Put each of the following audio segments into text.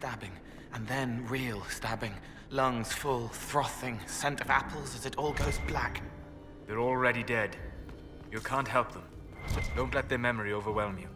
Stabbing, and then real stabbing. Lungs full, frothing, scent of apples as it all goes black. They're already dead. You can't help them. Don't let their memory overwhelm you.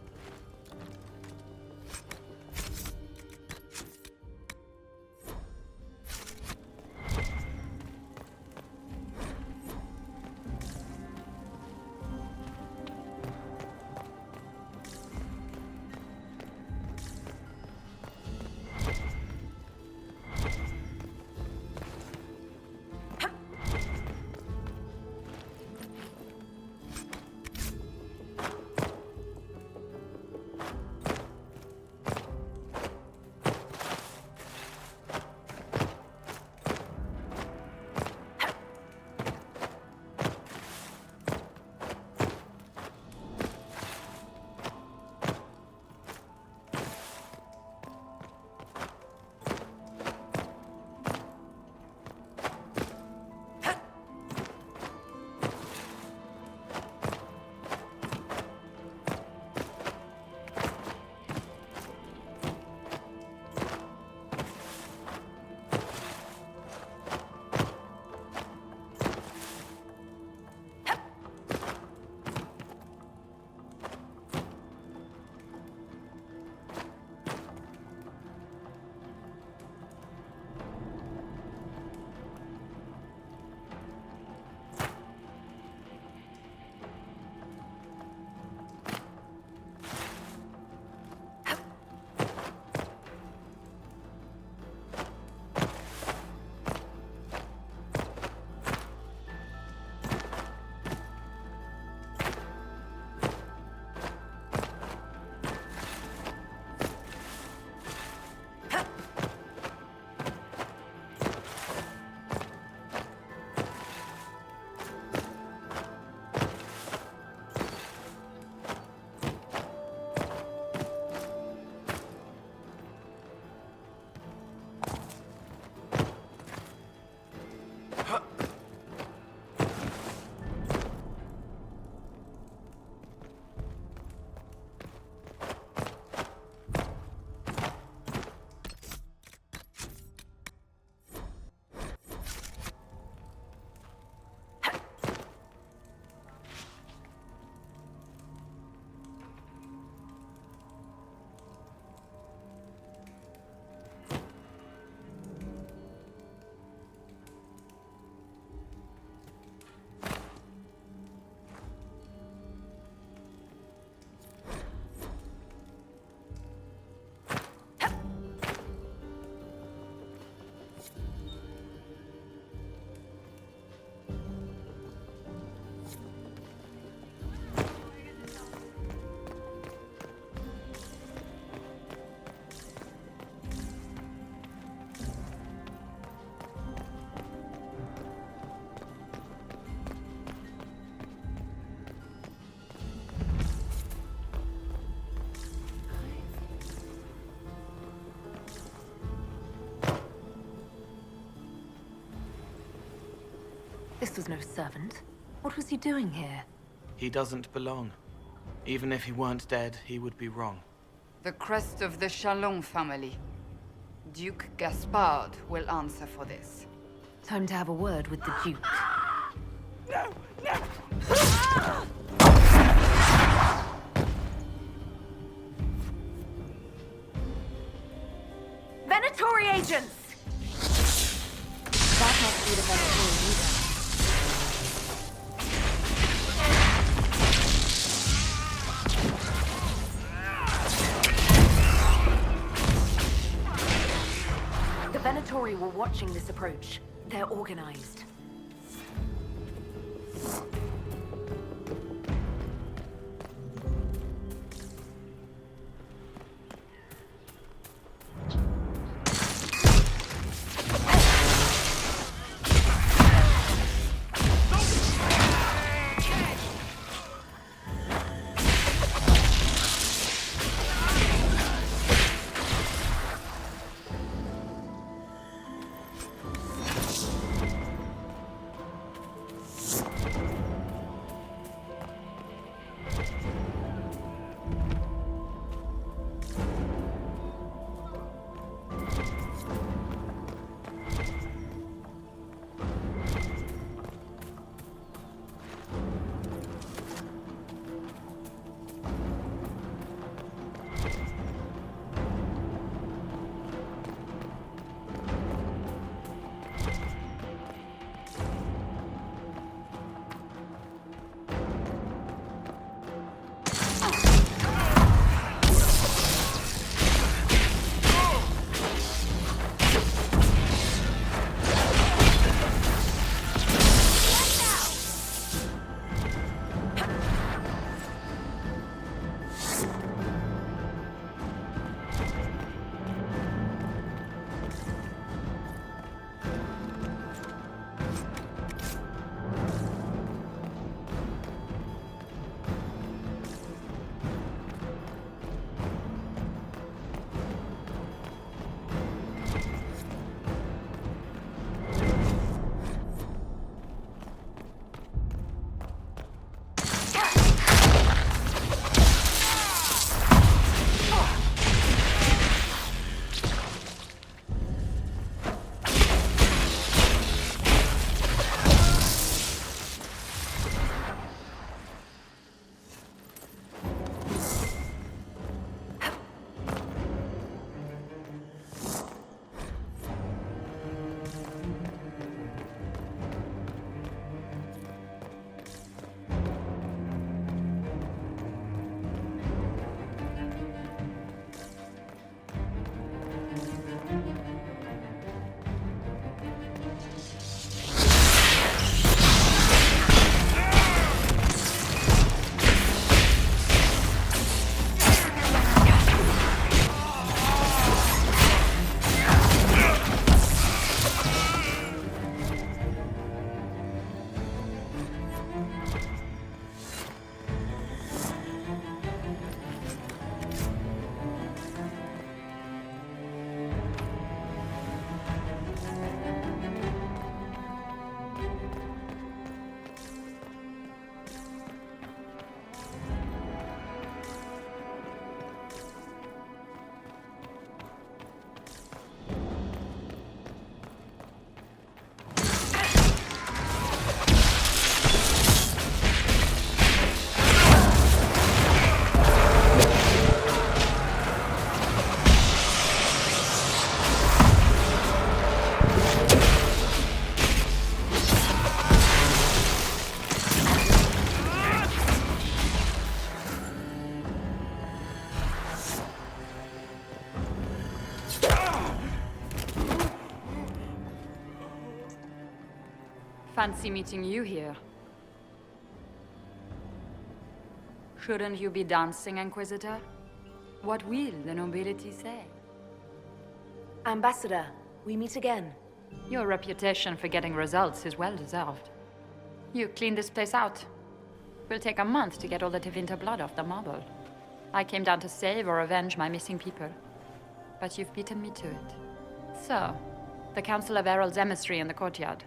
This was no servant. What was he doing here? He doesn't belong. Even if he weren't dead, he would be wrong. The crest of the Chalon family. Duke Gaspard will answer for this. Time to have a word with the Duke. No! No! Venatori agents! That must be the Venatori leader. The Venatori were watching this approach. They're organized. Fancy meeting you here. Shouldn't you be dancing, Inquisitor? What will the nobility say? Ambassador, we meet again. Your reputation for getting results is well deserved. You cleaned this place out. Will take a month to get all the Tevinter blood off the marble. I came down to save or avenge my missing people. But you've beaten me to it. So, the Council of Herald's emissary in the courtyard.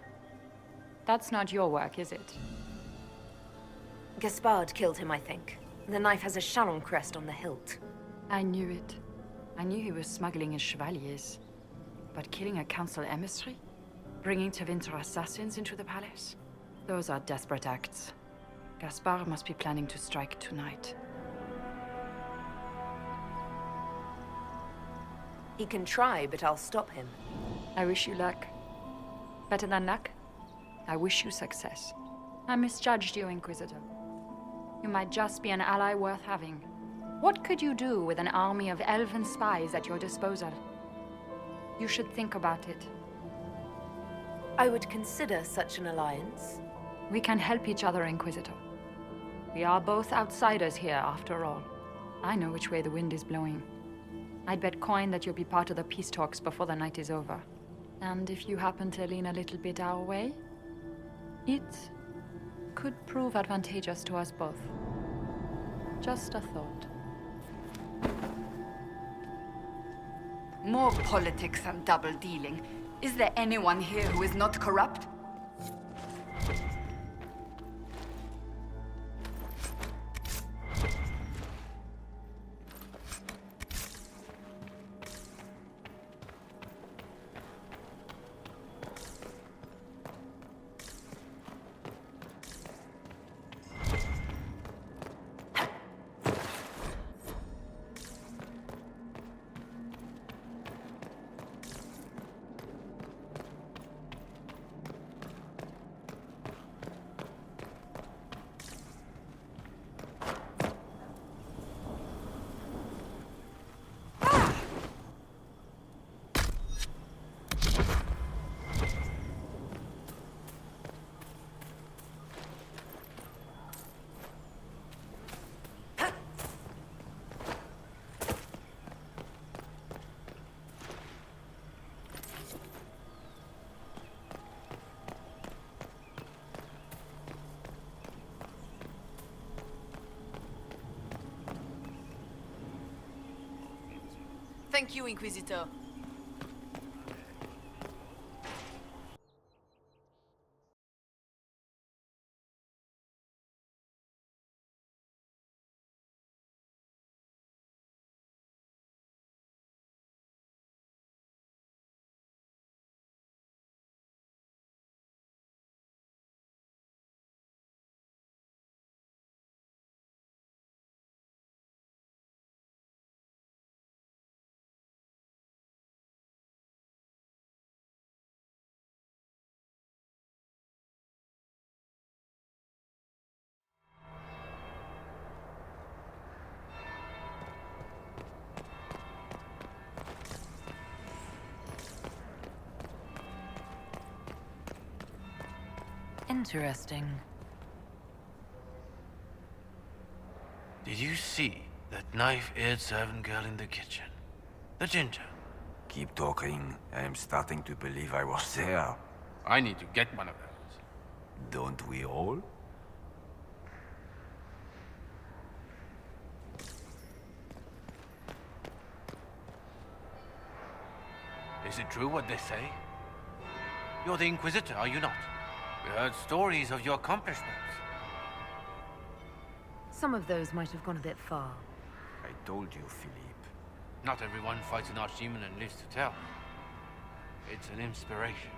That's not your work, is it? Gaspard killed him, I think. The knife has a Chalon crest on the hilt. I knew it. I knew he was smuggling his chevaliers. But killing a council emissary? Bringing Tevinter assassins into the palace? Those are desperate acts. Gaspard must be planning to strike tonight. He can try, but I'll stop him. I wish you luck. Better than luck? I wish you success. I misjudged you, Inquisitor. You might just be an ally worth having. What could you do with an army of elven spies at your disposal? You should think about it. I would consider such an alliance. We can help each other, Inquisitor. We are both outsiders here, after all. I know which way the wind is blowing. I'd bet coin that you'll be part of the peace talks before the night is over. And if you happen to lean a little bit our way, it could prove advantageous to us both. Just a thought. More politics and double-dealing. Is there anyone here who is not corrupt? Thank you, Inquisitor. Interesting. Did you see that knife-edged servant girl in the kitchen? The ginger. Keep talking. I am starting to believe I was there. I need to get one of those. Don't we all? Is it true what they say? You're the Inquisitor, are you not? We heard stories of your accomplishments. Some of those might have gone a bit far. I told you, Philippe. Not everyone fights an archdemon and lives to tell. It's an inspiration.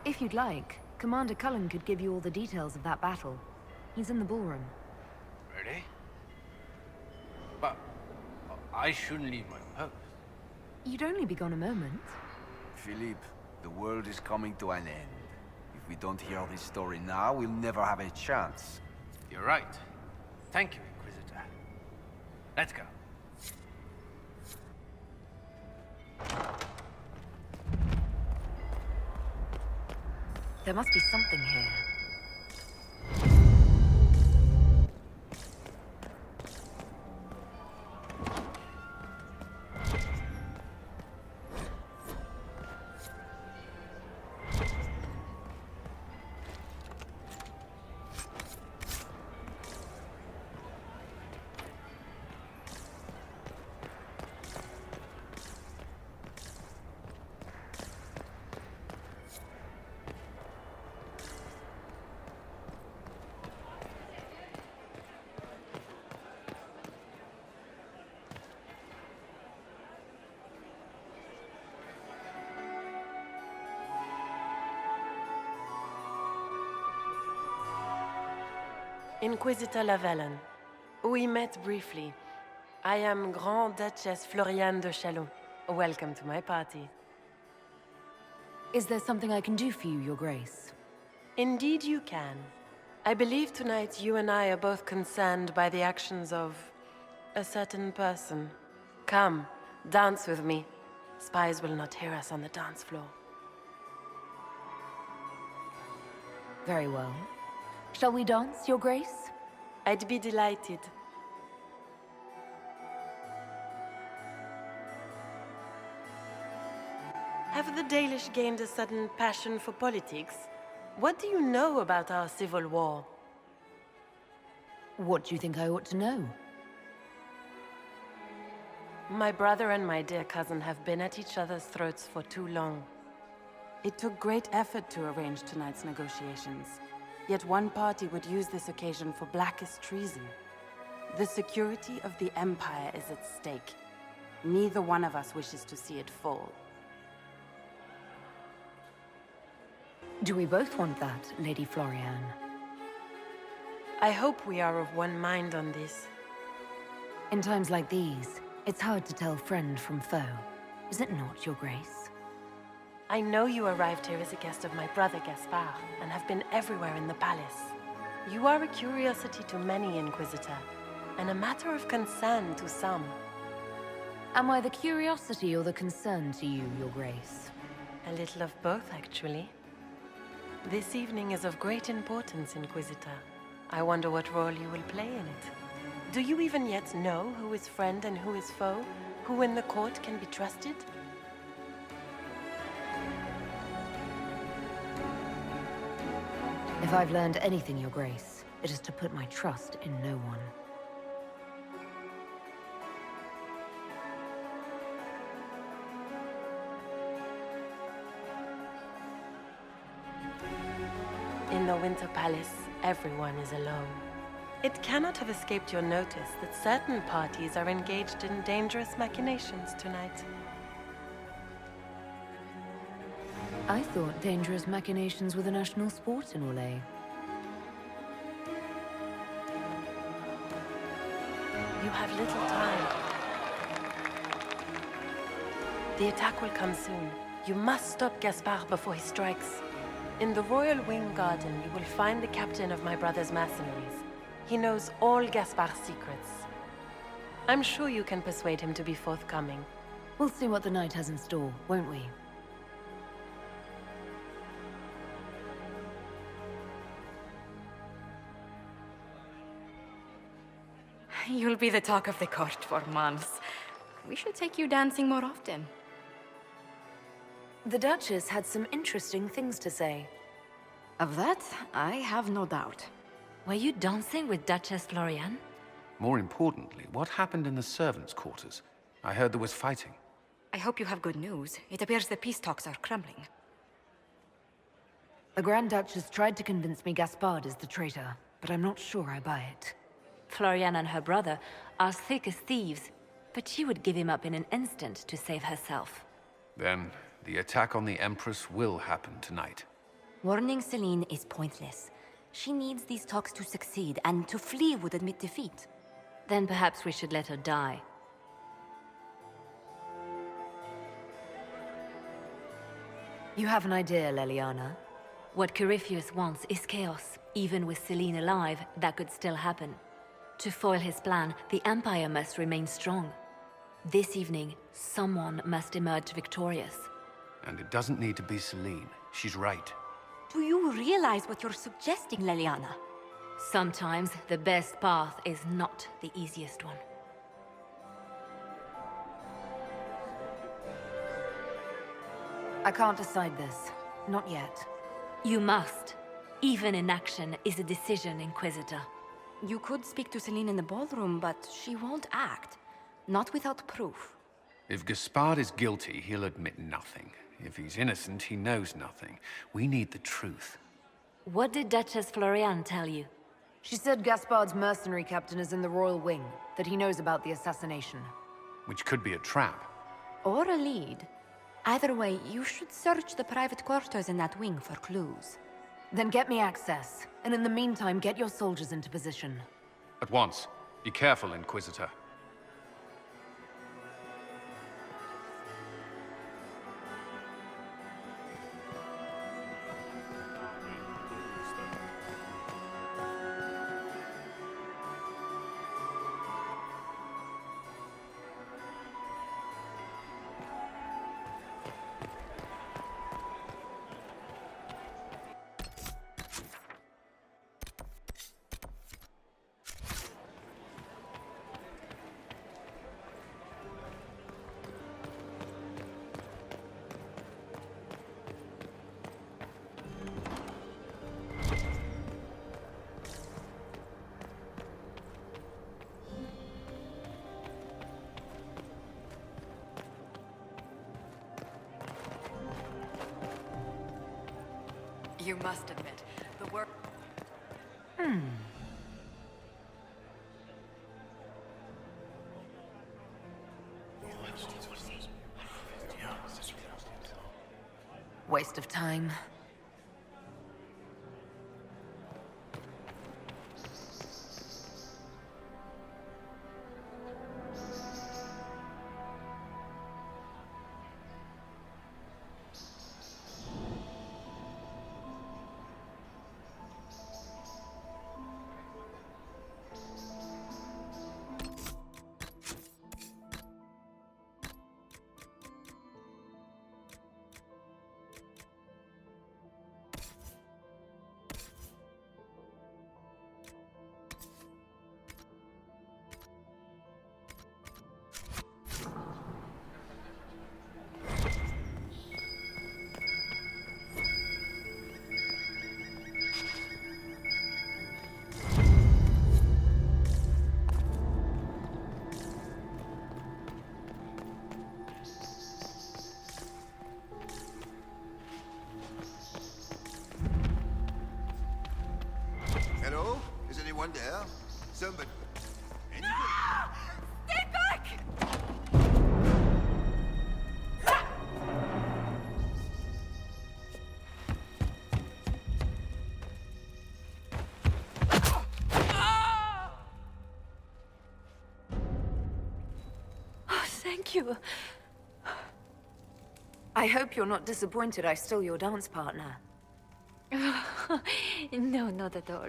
If you'd like, Commander Cullen could give you all the details of that battle. He's in the ballroom. Really? But I shouldn't leave my post. You'd only be gone a moment. Philippe, the world is coming to an end. If we don't hear this story now, we'll never have a chance. You're right. Thank you, Inquisitor. Let's go. There must be something here. Inquisitor Lavalin. We met briefly. I am Grand Duchess Floriane de Chalon. Welcome to my party. Is there something I can do for you, Your Grace? Indeed you can. I believe tonight you and I are both concerned by the actions of a certain person. Come, dance with me. Spies will not hear us on the dance floor. Very well. Shall we dance, Your Grace? I'd be delighted. Have the Dalish gained a sudden passion for politics? What do you know about our civil war? What do you think I ought to know? My brother and my dear cousin have been at each other's throats for too long. It took great effort to arrange tonight's negotiations. Yet one party would use this occasion for blackest treason. The security of the Empire is at stake. Neither one of us wishes to see it fall. Do we both want that, Lady Floriane? I hope we are of one mind on this. In times like these, it's hard to tell friend from foe. Is it not, Your Grace? I know you arrived here as a guest of my brother Gaspard, and have been everywhere in the palace. You are a curiosity to many, Inquisitor, and a matter of concern to some. Am I the curiosity or the concern to you, Your Grace? A little of both, actually. This evening is of great importance, Inquisitor. I wonder what role you will play in it. Do you even yet know who is friend and who is foe? Who in the court can be trusted? If I've learned anything, Your Grace, it is to put my trust in no one. In the Winter Palace, everyone is alone. It cannot have escaped your notice that certain parties are engaged in dangerous machinations tonight. I thought dangerous machinations were the national sport in Orlais. You have little time. The attack will come soon. You must stop Gaspard before he strikes. In the Royal Wing Garden, you will find the captain of my brother's mercenaries. He knows all Gaspard's secrets. I'm sure you can persuade him to be forthcoming. We'll see what the night has in store, won't we? You'll be the talk of the court for months. We should take you dancing more often. The Duchess had some interesting things to say. Of that, I have no doubt. Were you dancing with Duchess Floriane? More importantly, what happened in the servants' quarters? I heard there was fighting. I hope you have good news. It appears the peace talks are crumbling. The Grand Duchess tried to convince me Gaspard is the traitor, but I'm not sure I buy it. Floriane and her brother are thick as thieves, but she would give him up in an instant to save herself. Then, the attack on the Empress will happen tonight. Warning Celine is pointless. She needs these talks to succeed, and to flee would admit defeat. Then perhaps we should let her die. You have an idea, Leliana? What Corypheus wants is chaos. Even with Celine alive, that could still happen. To foil his plan, the Empire must remain strong. This evening, someone must emerge victorious. And it doesn't need to be Celine. She's right. Do you realize what you're suggesting, Leliana? Sometimes the best path is not the easiest one. I can't decide this. Not yet. You must. Even inaction is a decision, Inquisitor. You could speak to Celine in the ballroom, but she won't act. Not without proof. If Gaspard is guilty, he'll admit nothing. If he's innocent, he knows nothing. We need the truth. What did Duchess Floriane tell you? She said Gaspard's mercenary captain is in the Royal Wing, that he knows about the assassination. Which could be a trap. Or a lead. Either way, you should search the private quarters in that wing for clues. Then get me access, and in the meantime, get your soldiers into position. At once. Be careful, Inquisitor. You must admit, the work... Waste of time. Hello? Is anyone there? Somebody... Stay back! Oh, thank you. I hope you're not disappointed I stole your dance partner. No, not at all.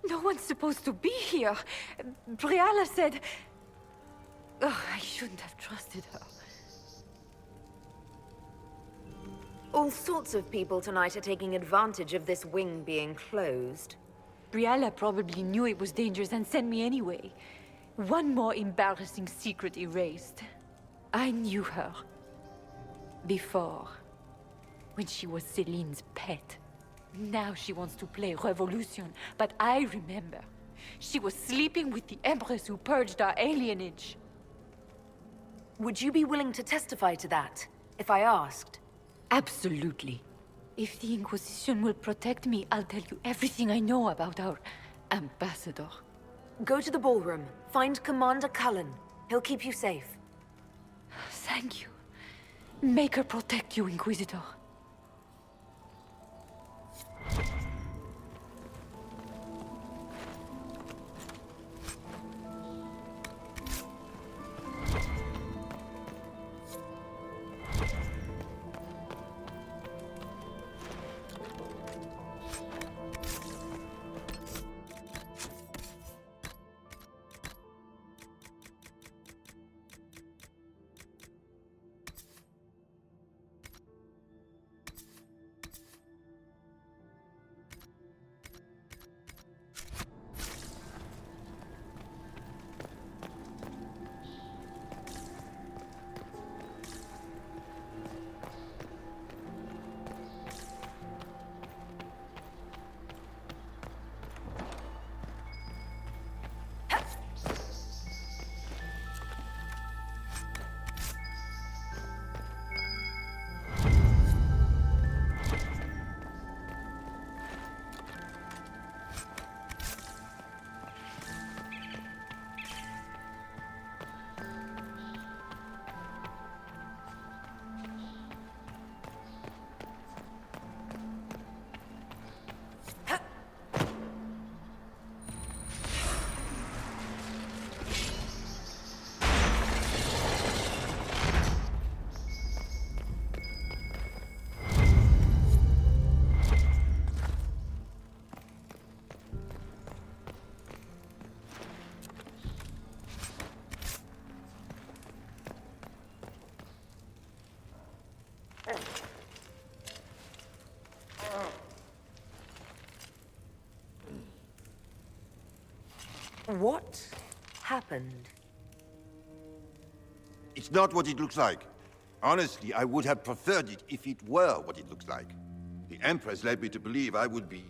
No one's supposed to be here. Briala said... Oh, I shouldn't have trusted her. All sorts of people tonight are taking advantage of this wing being closed. Briala probably knew it was dangerous and sent me anyway. One more embarrassing secret erased. I knew her. Before. When she was Celine's pet. Now she wants to play revolution, but I remember. She was sleeping with the Empress who purged our alienage. Would you be willing to testify to that, if I asked? Absolutely. If the Inquisition will protect me, I'll tell you everything I know about our ambassador. Go to the ballroom. Find Commander Cullen. He'll keep you safe. Thank you. Make her protect you, Inquisitor. What happened? It's not what it looks like. Honestly, I would have preferred it if it were what it looks like. The Empress led me to believe I would be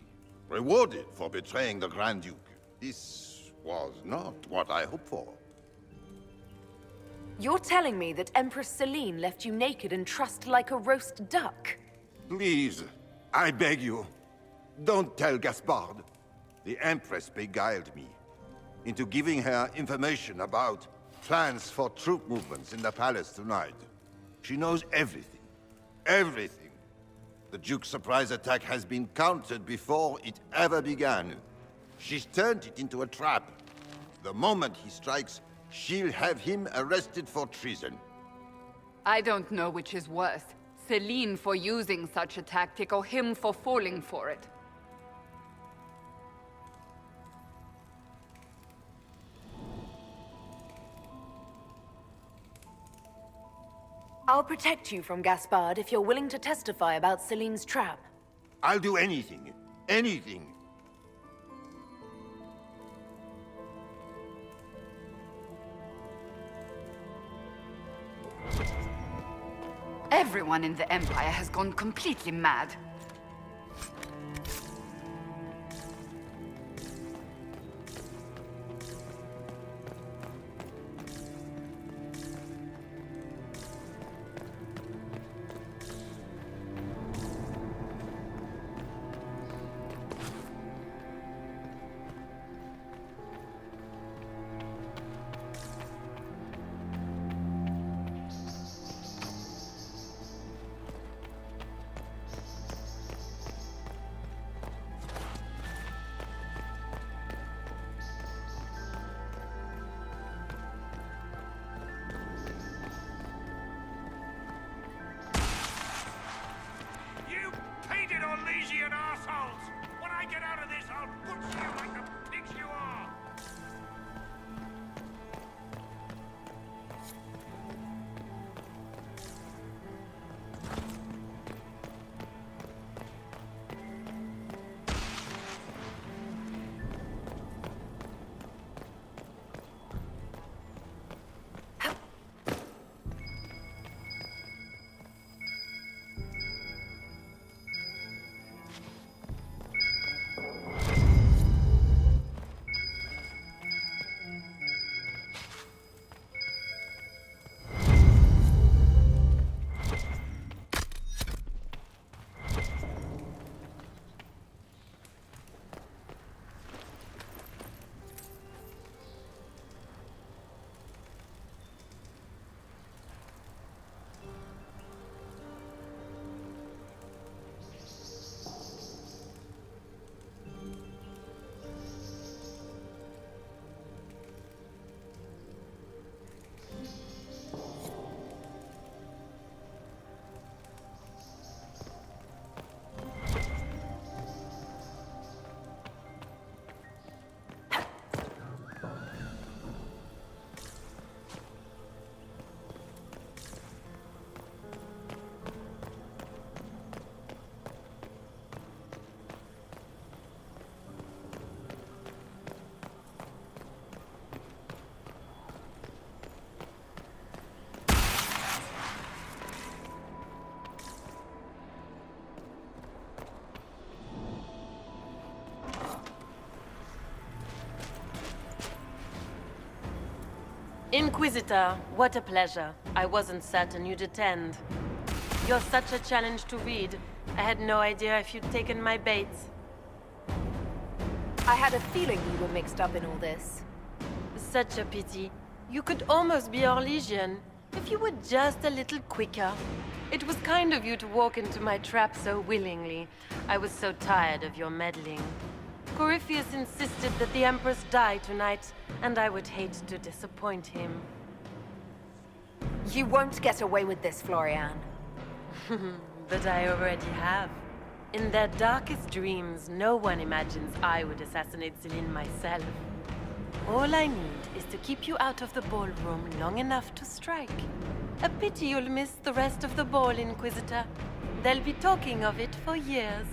rewarded for betraying the Grand Duke. This was not what I hoped for. You're telling me that Empress Celine left you naked and trussed like a roast duck? Please, I beg you, don't tell Gaspard. The Empress beguiled me into giving her information about plans for troop movements in the palace tonight. She knows everything. Everything. The Duke's surprise attack has been countered before it ever began. She's turned it into a trap. The moment he strikes, she'll have him arrested for treason. I don't know which is worse. Celine for using such a tactic, or him for falling for it. I'll protect you from Gaspard if you're willing to testify about Celine's trap. I'll do anything. Anything. Everyone in the Empire has gone completely mad. Inquisitor, what a pleasure. I wasn't certain you'd attend. You're such a challenge to read. I had no idea if you'd taken my bait. I had a feeling you were mixed up in all this. Such a pity. You could almost be our Legion, if you were just a little quicker. It was kind of you to walk into my trap so willingly. I was so tired of your meddling. Corypheus insisted that the Empress die tonight, and I would hate to disappoint him. You won't get away with this, Florian. But I already have. In their darkest dreams, no one imagines I would assassinate Celine myself. All I need is to keep you out of the ballroom long enough to strike. A pity you'll miss the rest of the ball, Inquisitor. They'll be talking of it for years.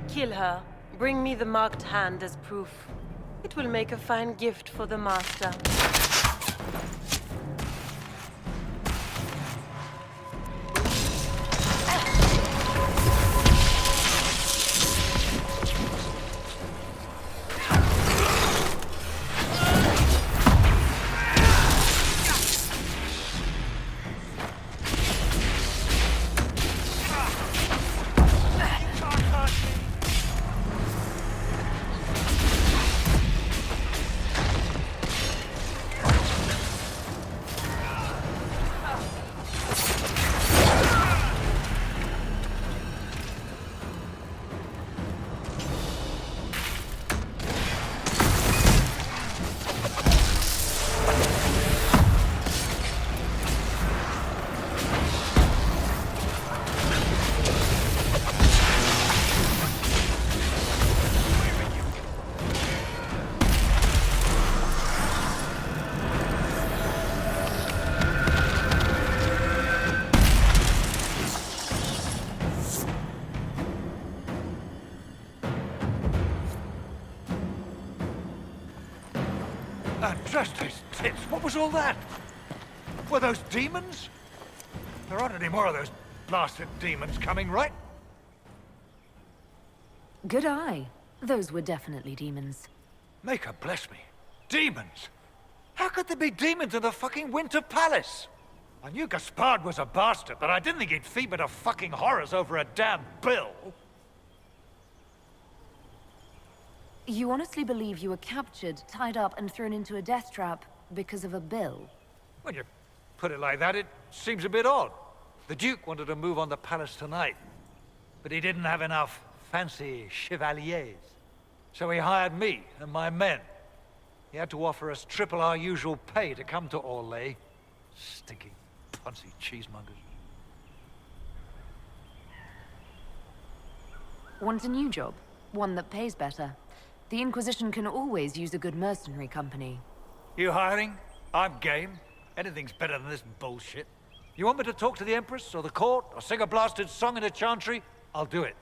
Kill her. Bring me the marked hand as proof. It will make a fine gift for the master. Just his tits. What was all that? Were those demons? There aren't any more of those blasted demons coming, right? Good eye. Those were definitely demons. Maker bless me. Demons? How could there be demons in the fucking Winter Palace? I knew Gaspard was a bastard, but I didn't think he'd feed me to fucking horrors over a damn bill. You honestly believe you were captured, tied up, and thrown into a death trap because of a bill? When you put it like that, it seems a bit odd. The Duke wanted to move on the palace tonight, but he didn't have enough fancy chevaliers. So he hired me and my men. He had to offer us triple our usual pay to come to Orlais. Stinking, punsy cheesemongers. Want a new job? One that pays better? The Inquisition can always use a good mercenary company. You hiring? I'm game. Anything's better than this bullshit. You want me to talk to the Empress, or the court, or sing a blasted song in a chantry? I'll do it.